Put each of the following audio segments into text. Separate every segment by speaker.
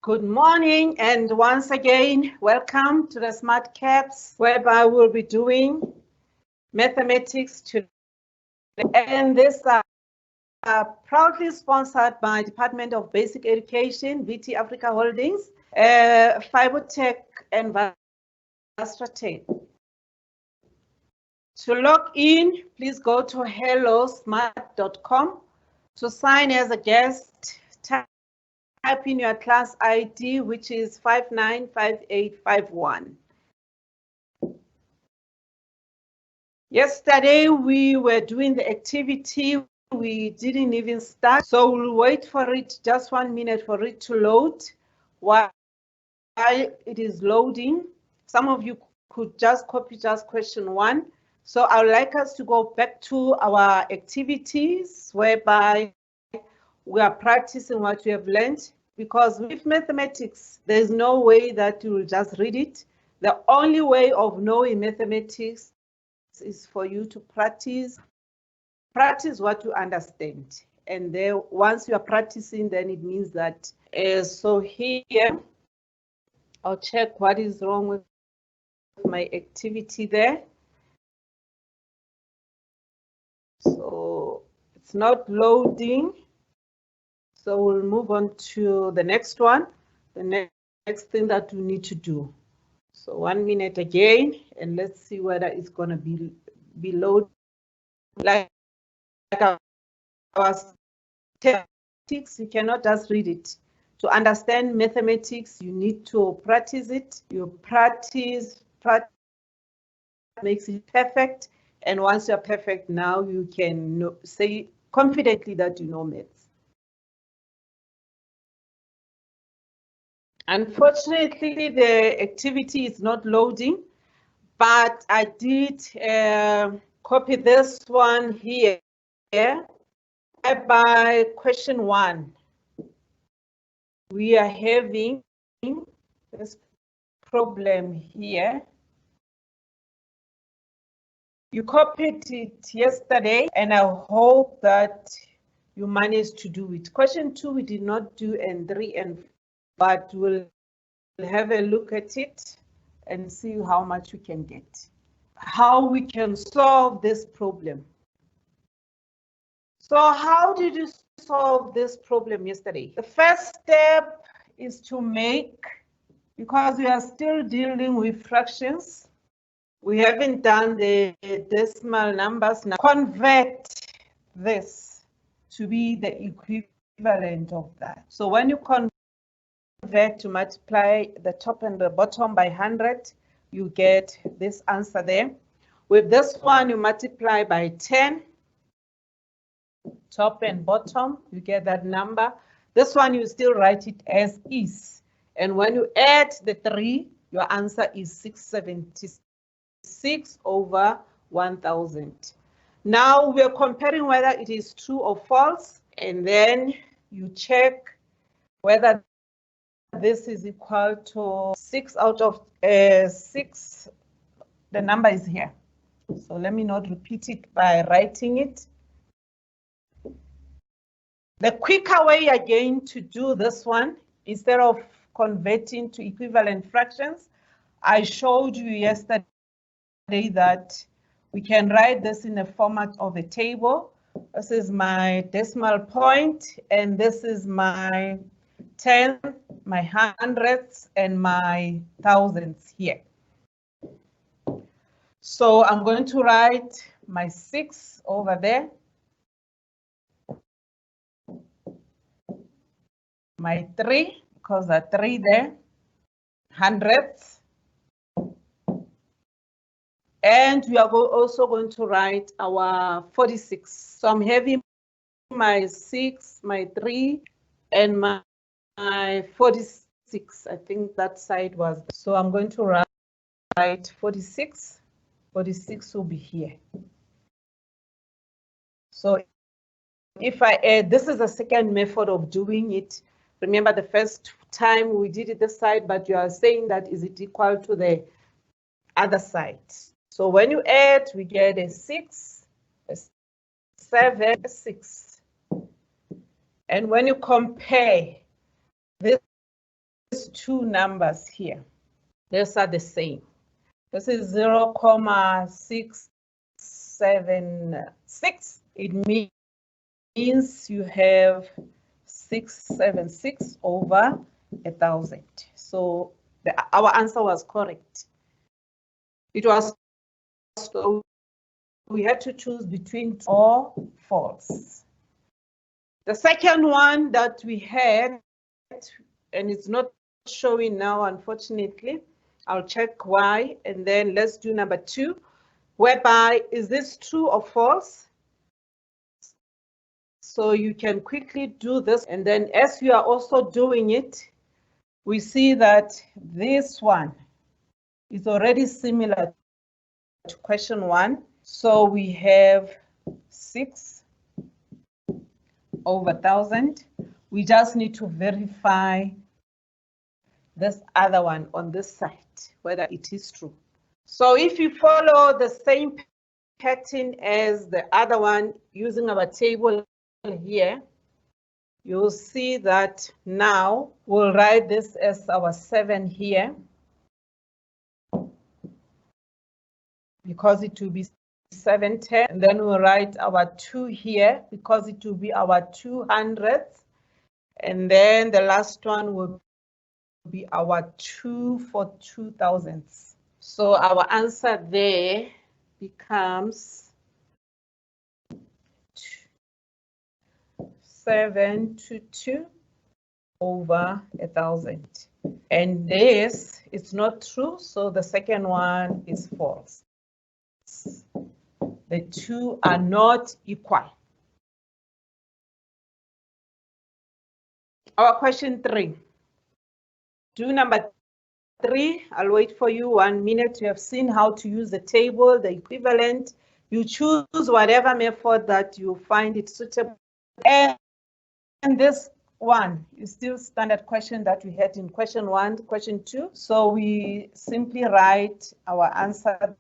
Speaker 1: Good morning, and once again, welcome to the Smart Caps, whereby we'll be doing mathematics today. And this proudly sponsored by Department of Basic Education, VT Africa Holdings, Fibotech, and Vastratech. To log in, please go to hellosmart.com. To sign as a guest, type in your class ID, which is 595851. Yesterday, we were doing the activity. We didn't even start, so we'll wait for it, just 1 minute for it to load. While it is loading, some of you could just copy just question 1. So I would like us to go back to our activities, whereby we are practicing what we have learned, because with mathematics, there's no way that you will just read it. The only way of knowing mathematics is for you to practice what you understand. And then once you are practicing, then it means that, so here, I'll check what is wrong with my activity there. So it's not loading. So we'll move on to the next one, the next thing that we need to do. So 1 minute again, and let's see whether it's going to be loaded. Like our statistics, you cannot just read it. To understand mathematics, you need to practice it. You practice makes it perfect. And once you're perfect, now you can say confidently that you know maths. Unfortunately, the activity is not loading, but I did copy this one here by question 1. We are having this problem here. You copied it yesterday, and I hope that you managed to do it. Question 2 we did not do, and 3 and 4, but we'll have a look at it and see how much we can get, how we can solve this problem. So how did you solve this problem yesterday? The first step is to make, because we are still dealing with fractions, we haven't done the decimal numbers now, convert this to be the equivalent of that. So when you convert to multiply the top and the bottom by 100, you get this answer there. With this one, you multiply by 10, top and bottom, you get that number. This one, you still write it as is. And when you add the 3, your answer is 676 over 1000. Now we're comparing whether it is true or false, and then you check whether this is equal to 6 out of 6. The number is here. So let me not repeat it by writing it. The quicker way again to do this one, instead of converting to equivalent fractions, I showed you yesterday that we can write this in the format of a table. This is my decimal point, and this is my 10, my hundreds, and my thousands here. So I'm going to write my 6 over there, my 3, because there are 3 there, hundreds, and we are also going to write our 46. So I'm having my 6, my 3, and my 46. I think that side was. So I'm going to write 46. 46 will be here. So if I add, this is the second method of doing it. Remember the first time we did it this side, but you are saying that is it equal to the other side. So when you add, we get a 6, a 7, a 6. And when you compare this two numbers here. These are the same. This is 0.676. It means you have 676 over 1,000. So our answer was correct. It was, so we had to choose between true or false. The second one that we had, and it's not showing now, unfortunately. I'll check why, and then let's do number 2, whereby is this true or false? So you can quickly do this, and then as you are also doing it, we see that this one is already similar to question 1. So we have 6 over 1,000. We just need to verify this other one on this side, whether it is true. So if you follow the same pattern as the other one using our table here, you'll see that now we'll write this as our 7 here, because it will be 710, and then we'll write our 2 here because it will be our 200s, and then the last one will be our 2 for 2,000s. So our answer there becomes 722 over 1,000. And this is not true, so the second one is false. The two are not equal. Our question 3. Do number 3. I'll wait for you 1 minute. You have seen how to use the table, the equivalent. You choose whatever method that you find it suitable. And this one is still standard question that we had in question 1, question 2. So we simply write our answer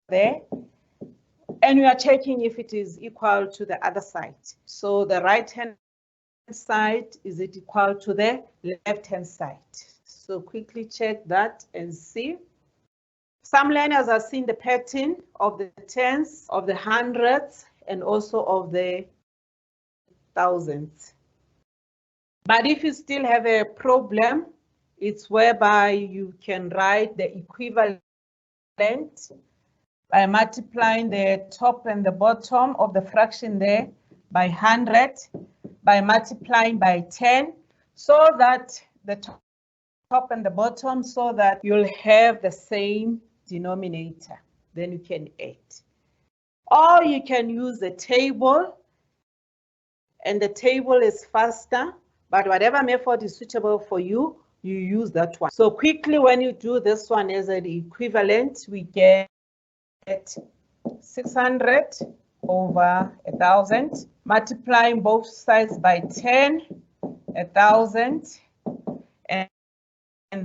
Speaker 1: there. And we are checking if it is equal to the other side. So the right-hand side, is it equal to the left-hand side? So quickly check that and see. Some learners are seeing the pattern of the tens, of the hundreds, and also of the thousands. But if you still have a problem, it's whereby you can write the equivalent by multiplying the top and the bottom of the fraction there by 100, by multiplying by 10, so that the top and the bottom, so that you'll have the same denominator. Then you can add. Or you can use the table, and the table is faster, but whatever method is suitable for you, you use that one. So quickly, when you do this one as an equivalent, we get 600 over 1,000, multiplying both sides by 10, 1,000, and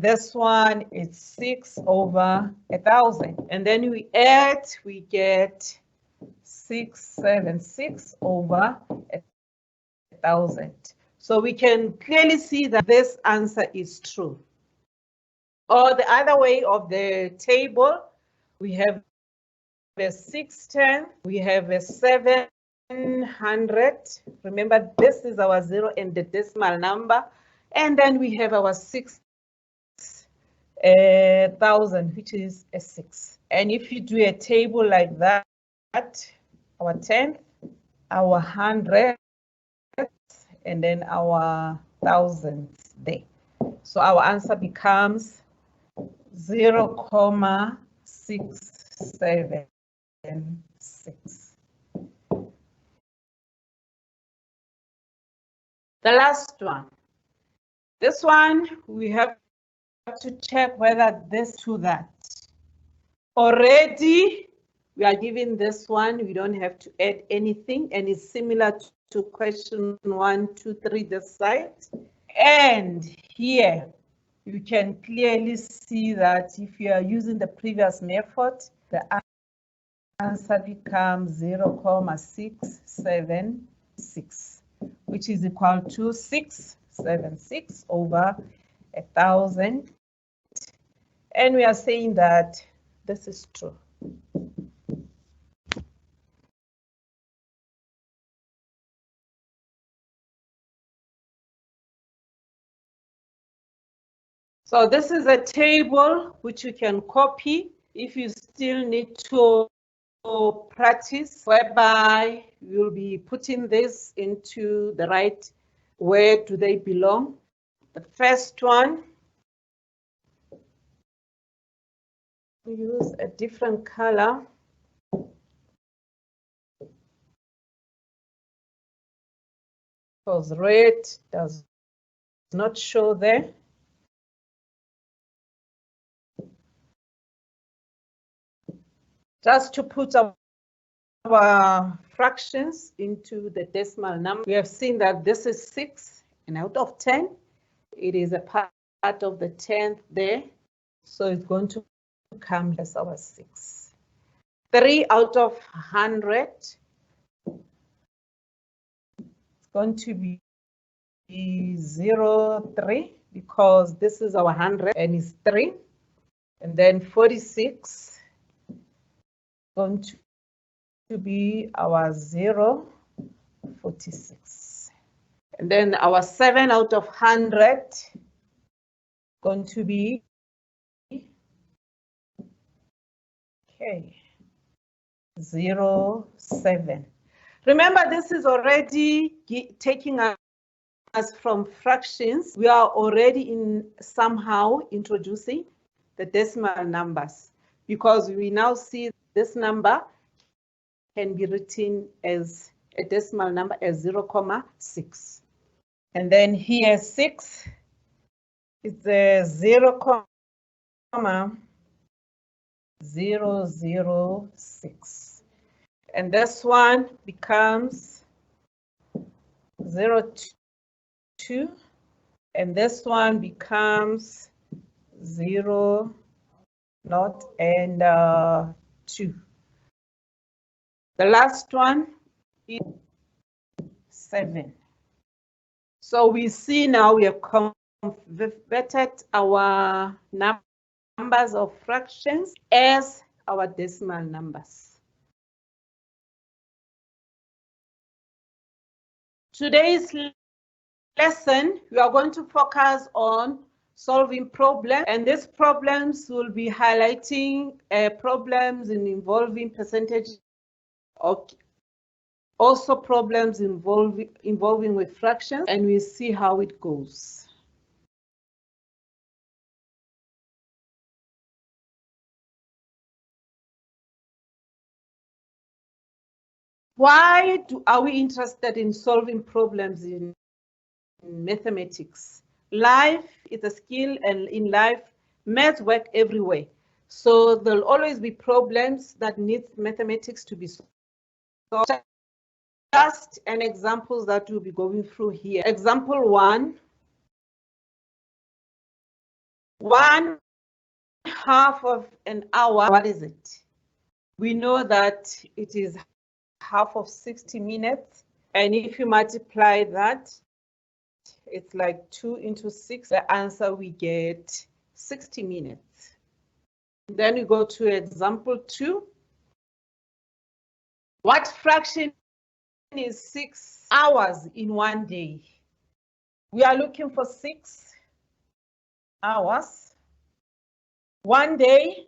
Speaker 1: this one is 6 over 1,000. And then we add, we get 676 over 1,000. So we can clearly see that this answer is true. Or the other way of the table, we have a 610, we have a 700. Remember, this is our 0 and the decimal number. And then we have our 6,000, which is a 6. And if you do a table like that, our 10th, our 100th, and then our thousands there. So our answer becomes 0.676. The last one. This one, we have to check whether this to that. Already, we are given this one. We don't have to add anything, and it's similar to question 1, 2, 3 this side. And here, you can clearly see that if you are using the previous method, the answer becomes 0.676, which is equal to 676 over 1,000. And we are saying that this is true. So this is a table which you can copy if you still need to practice, whereby you'll be putting this into the right, where do they belong. The first one, we use a different color. Because red does not show there. Just to put our fractions into the decimal number, we have seen that this is 6, and out of 10, it is a part of the 10th there. So it's going to come as our 6. 3 out of 100. It's going to be 0.3 because this is our 100 and it's 3. And then 46 going to be our 0.46. And then our 7 out of 100 going to be 0.7. Remember, this is already taking us from fractions. We are already somehow introducing the decimal numbers, because we now see this number can be written as a decimal number as 0.6. And then here 6 is a 0.006. And this one becomes 0.2. And this one becomes 0.2. The last one is 7. So we see now we have converted our numbers of fractions as our decimal numbers. Today's lesson, we are going to focus on solving problems, and these problems will be highlighting problems involving percentage, also problems involving with fractions, and we see how it goes. Why are we interested in solving problems in mathematics? Life is a skill, and in life, math work everywhere. So there'll always be problems that need mathematics to be solved. Just an example that we'll be going through here. Example 1. 1/2 of an hour, what is it? We know that it is half of 60 minutes. And if you multiply that, it's like 2 into 6. The answer we get 60 minutes. Then we go to example 2. What fraction is 6 hours in one day? We are looking for 6 hours. One day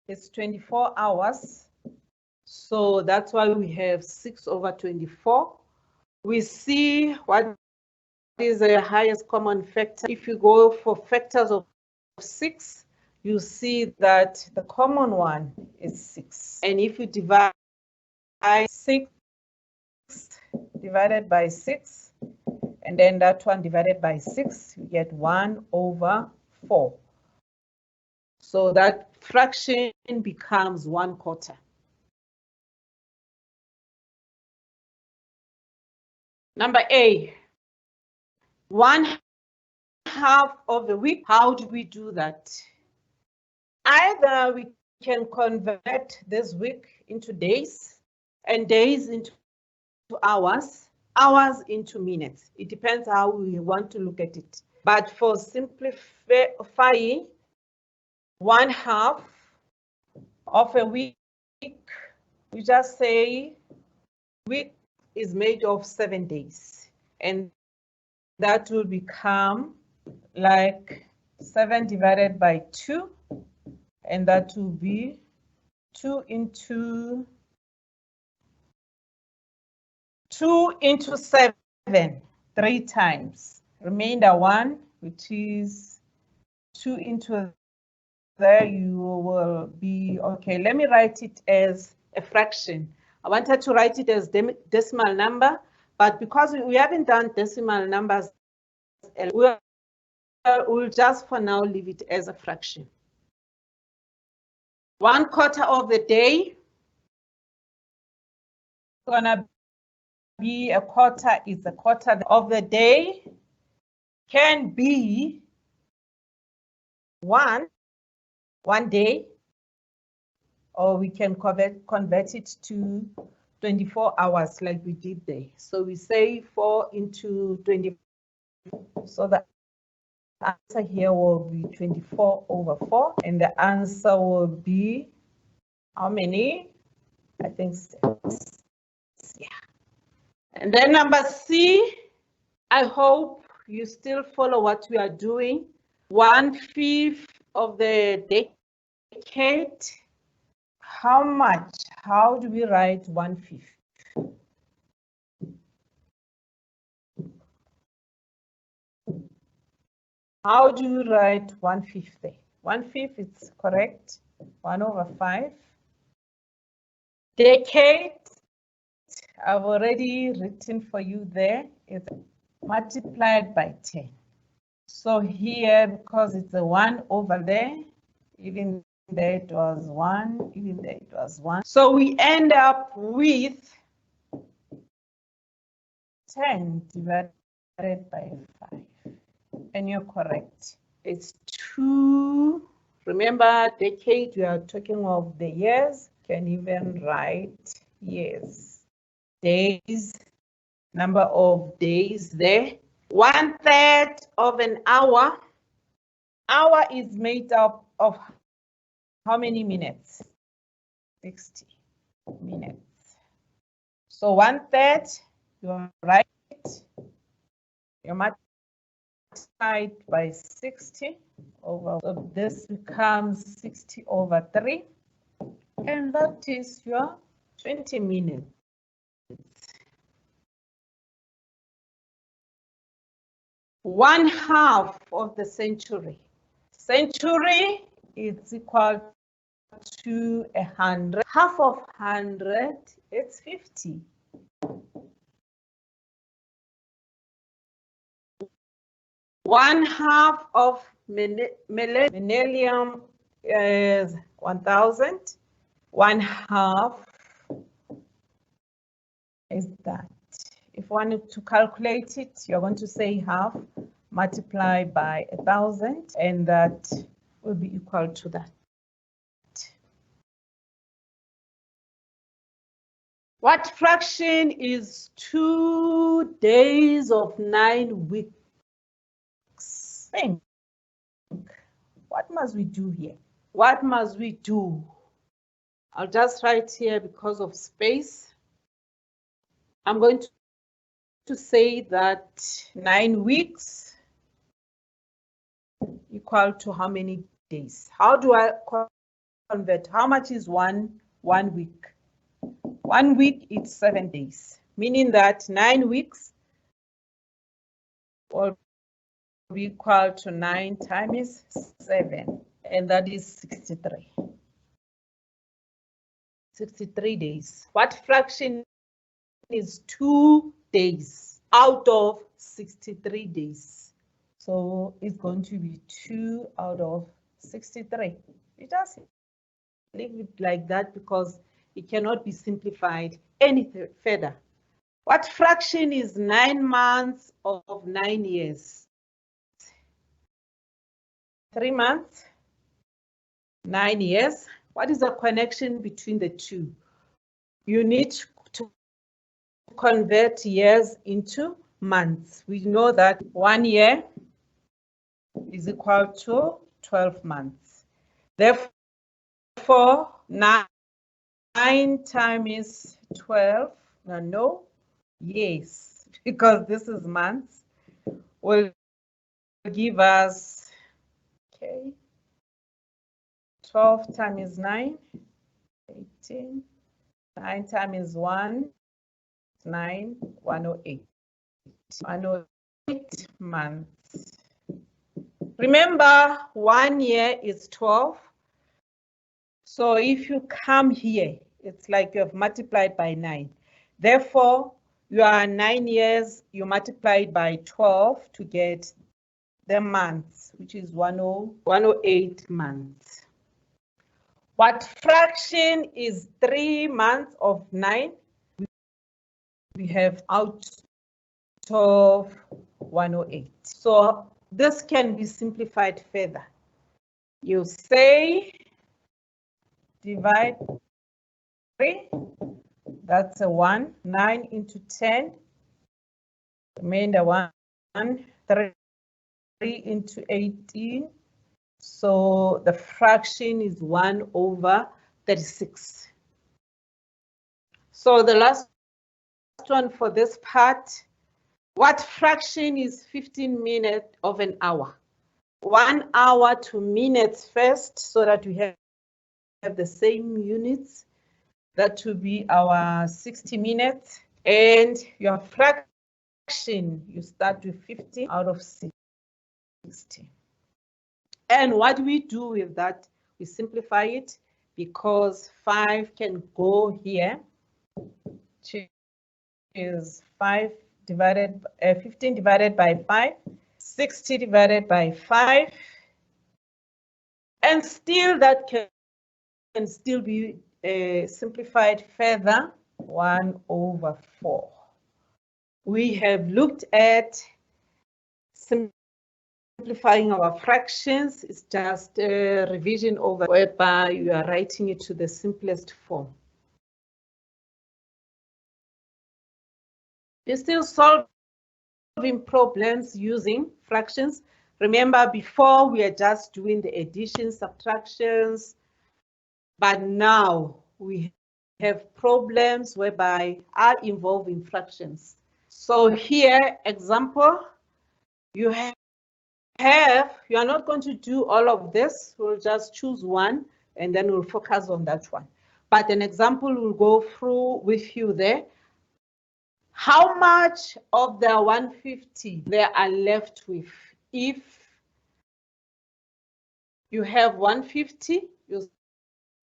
Speaker 1: is 24 hours. So that's why we have 6 over 24. We see what is the highest common factor. If you go for factors of 6, you see that the common one is 6. And if you divide 6 divided by 6, and then that one divided by 6, you get 1/4. So that fraction becomes 1/4. Number A, 1/2 of a week. How do we do that? Either we can convert this week into days, and days into hours, hours into minutes. It depends how we want to look at it. But for simplifying, 1/2 of a week, we just say week is made of 7 days. And that will become like 7 divided by 2. And that will be 2 into 7, 3 times. Remainder 1, which is 2 into there, you will be, okay, let me write it as a fraction. I wanted to write it as decimal number, but because we haven't done decimal numbers, we'll just for now leave it as a fraction. 1/4 of the day gonna be a quarter, is a quarter of the day, can be one day, or we can convert it to 24 hours like we did there. So we say 4 into 24. So the answer here will be 24 over 4. And the answer will be how many? I think 6. Yeah. And then number C, I hope you still follow what we are doing. 1/5 of the decade. How much? How do we write 1/5? How do you write 1/5 there? 1/5 is correct. 1 over 5. Decade, I've already written for you there. It's multiplied by 10. So here, because it's a 1 over there, even there it was 1, even there it was 1. So we end up with 10 divided by 5. And you're correct. It's 2. Remember, decade, we are talking of the years. Can even write years. Days, number of days there. 1/3 of an hour. Hour is made up of how many minutes? 60 minutes. So 1/3, you're right. You multiply by 60 over, so this becomes 60 over 3. And that is your 20 minutes. 1/2 of the century. Century is equal to 100. Half of 100, it's 50. 1/2 of millennium is 1000. 1/2 is that. If you wanted to calculate it, you're going to say half multiply by 1000, and that will be equal to that. What fraction is 2 days of 9 weeks? Think. What must we do here? What must we do? I'll just write here because of space. I'm going to say that 9 weeks equal to how many days? How do I convert? How much is one week? 1 week is 7 days, meaning that 9 weeks will be equal to 9 times 7, and that is 63. 63 days. What fraction is 2 days out of 63 days? So it's going to be 2 out of 63. You just leave it like that because it cannot be simplified any further. What fraction is 9 months of 9 years? 3 months, 9 years. What is the connection between the two? You need to convert years into months. We know that 1 year is equal to 12 months. Therefore, 9 times 12, no, yes, because this is months, will give us, okay, 12 times 9, 18, 9 times 1, 9, 108. 108 months. Remember, 1 year is 12. So if you come here, it's like you have multiplied by 9. Therefore, you are 9 years, you multiply by 12 to get the months, which is 108 months. What fraction is 3 months of 9? We have out of 108. So this can be simplified further. You say divide 3, that's a 1, 9 into 10, remainder 1, 3 into 18. So the fraction is 1/36. So the last one for this part, what fraction is 15 minutes of an hour? 1 hour to minutes first, so that we have the same units. That will be our 60 minutes. And your fraction, you start with 50 out of 60. And what we do with that, we simplify it, because 5 can go here, which is 15 divided by 5, 60 divided by 5, and still that can still be simplified further, 1/4. We have looked at simplifying our fractions. It's just a revision over whereby you are writing it to the simplest form. You're still solving problems using fractions. Remember, before we are just doing the addition, subtractions, but now we have problems whereby are involving fractions. So here, example, you are not going to do all of this. We'll just choose one and then we'll focus on that one. But an example will go through with you there. How much of the 150 they are left with? If you have 150, you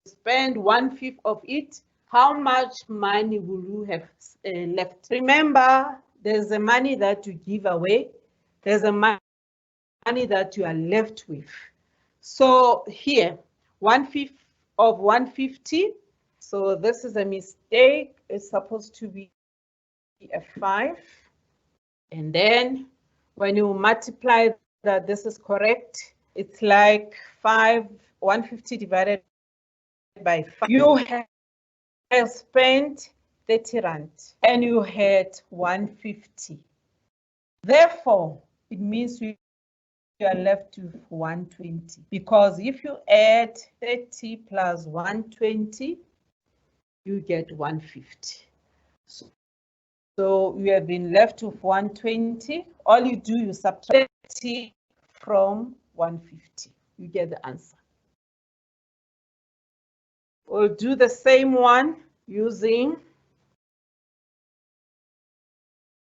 Speaker 1: spend 1/5 of it, how much money will you have left? Remember, there's the money that you give away. There's a money that you are left with. So here, 1/5 of 150. So this is a mistake. It's supposed to be a 5. And then when you multiply that, this is correct. It's like 150 divided by 5. You have spent 30 rand and you had 150. Therefore, it means you are left with 120, because if you add 30 plus 120, you get 150. So you have been left with 120. All you do, you subtract 30 from 150. You get the answer. We'll do the same one using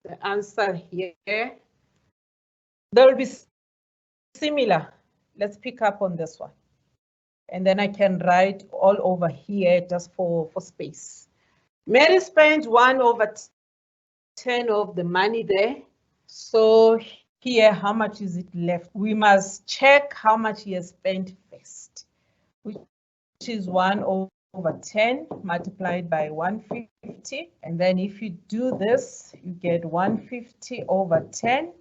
Speaker 1: the answer here. They will be similar. Let's pick up on this one. And then I can write all over here just for space. Mary spent 1/10 of the money there. So here, how much is it left? We must check how much he has spent first, which is 1/10 multiplied by 150. And then if you do this, you get 150/10,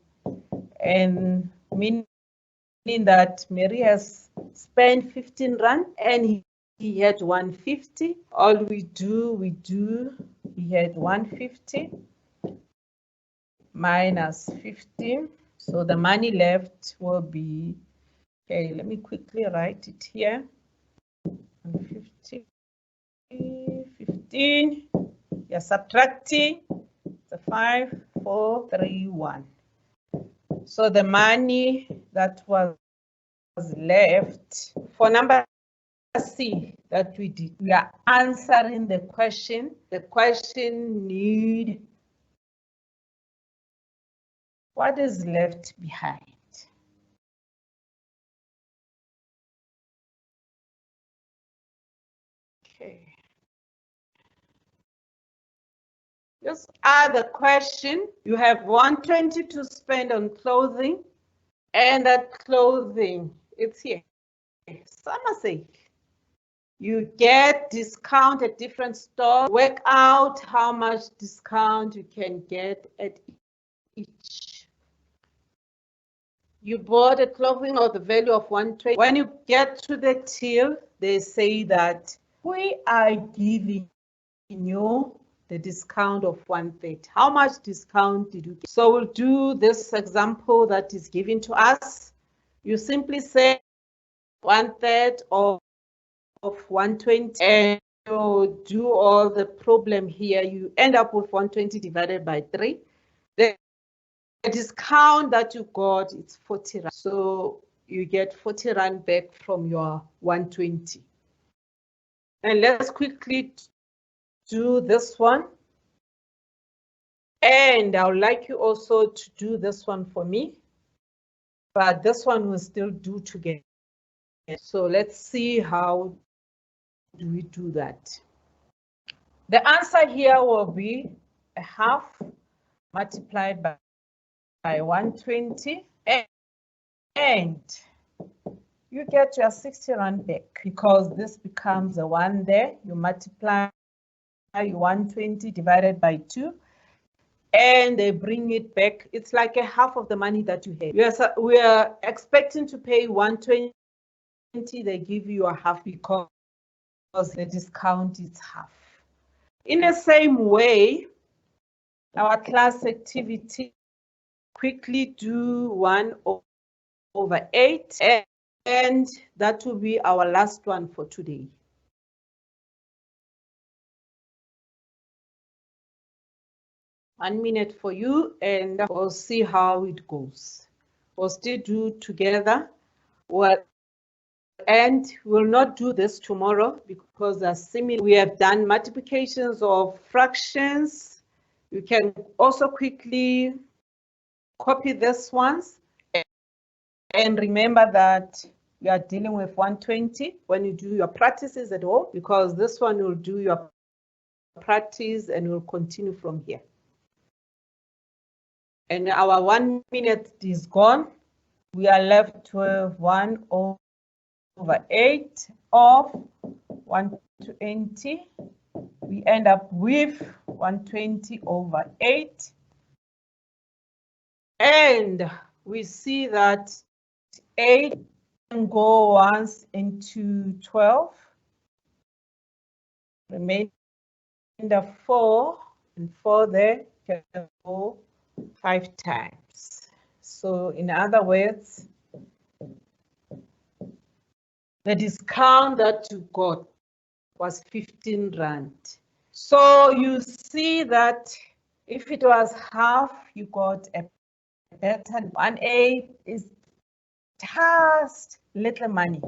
Speaker 1: and meaning that Mary has spent 15 rand and he had 150. All we do, he had 150 minus 15. So the money left will be, okay, let me quickly write it here. 50, 15, you're subtracting the 5, 4, 3, 1. So the money that was left for number C that we did, we are answering the question. The question need what is left behind. Okay. Just add the question. You have 120 to spend on clothing, and that clothing, it's here. Somerset. You get discount at different stores. Work out how much discount you can get at each. You bought a clothing of the value of 120. When you get to the till, they say that we are giving you the discount of 1/3. How much discount did you get? So we'll do this example that is given to us. You simply say 1/3 of 120 and you do all the problem here. You end up with 120 divided by 3. The discount that you got is 40 rand. So you get 40 rand back from your 120. And let's quickly do this one. And I would like you also to do this one for me. But this one will still do together. So let's see how do we do that. The answer here will be a half multiplied by 120, and you get your 60 rand back because this becomes a 1 there. You multiply 120 divided by 2, and they bring it back. It's like a half of the money that you have. We are expecting to pay 120. They give you a half because the discount is half. In the same way, our class activity, quickly do 1/8, and that will be our last one for today. One minute for you, and we'll see how it goes. We'll still do together. And we'll not do this tomorrow because we have done multiplications of fractions. You can also quickly copy this ones and remember that you are dealing with 120 when you do your practices at home, because this one will do your practice and will continue from here. And our 1 minute is gone. We are left with 1/8 of 120. We end up with 120/8. And we see that 8 can go once into 12. Remainder 4, and 4 there can go 5 times. So in other words, the discount that you got was 15 rand. So you see that if it was half, you got a better 1/8 is just little money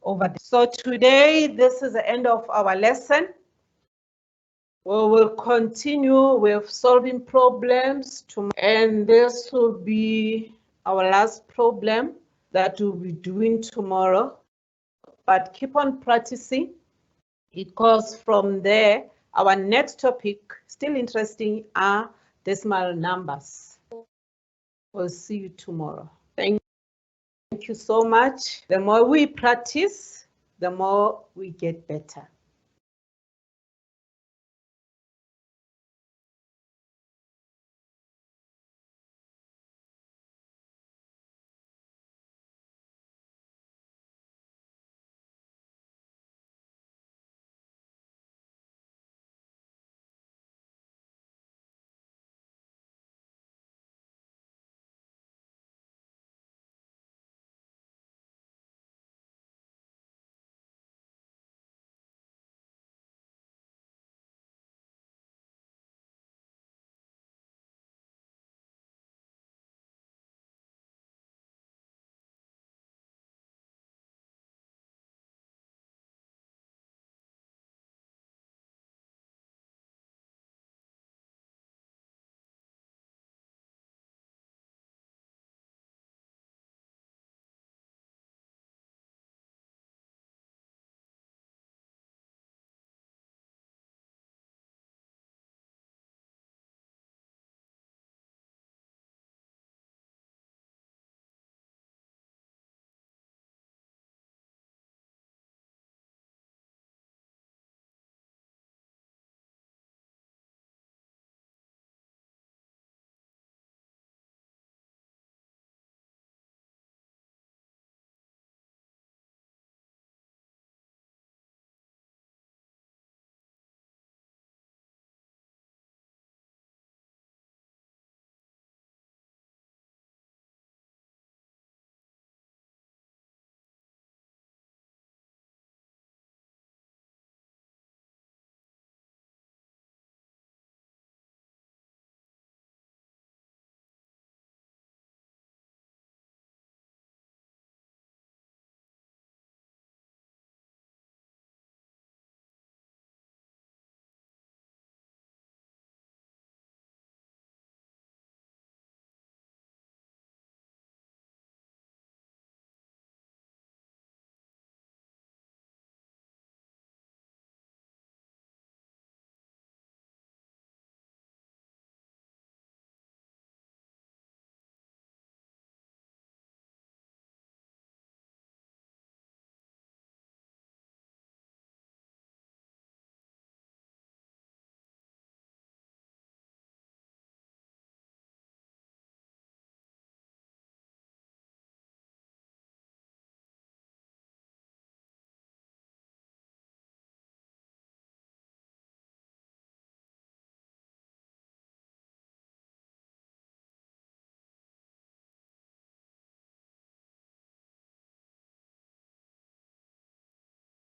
Speaker 1: over there. So today, this is the end of our lesson. We will continue with solving problems tomorrow, and this will be our last problem that we'll be doing tomorrow. But keep on practicing, because from there, our next topic, still interesting, are decimal numbers. We'll see you tomorrow. Thank you so much. The more we practice, the more we get better.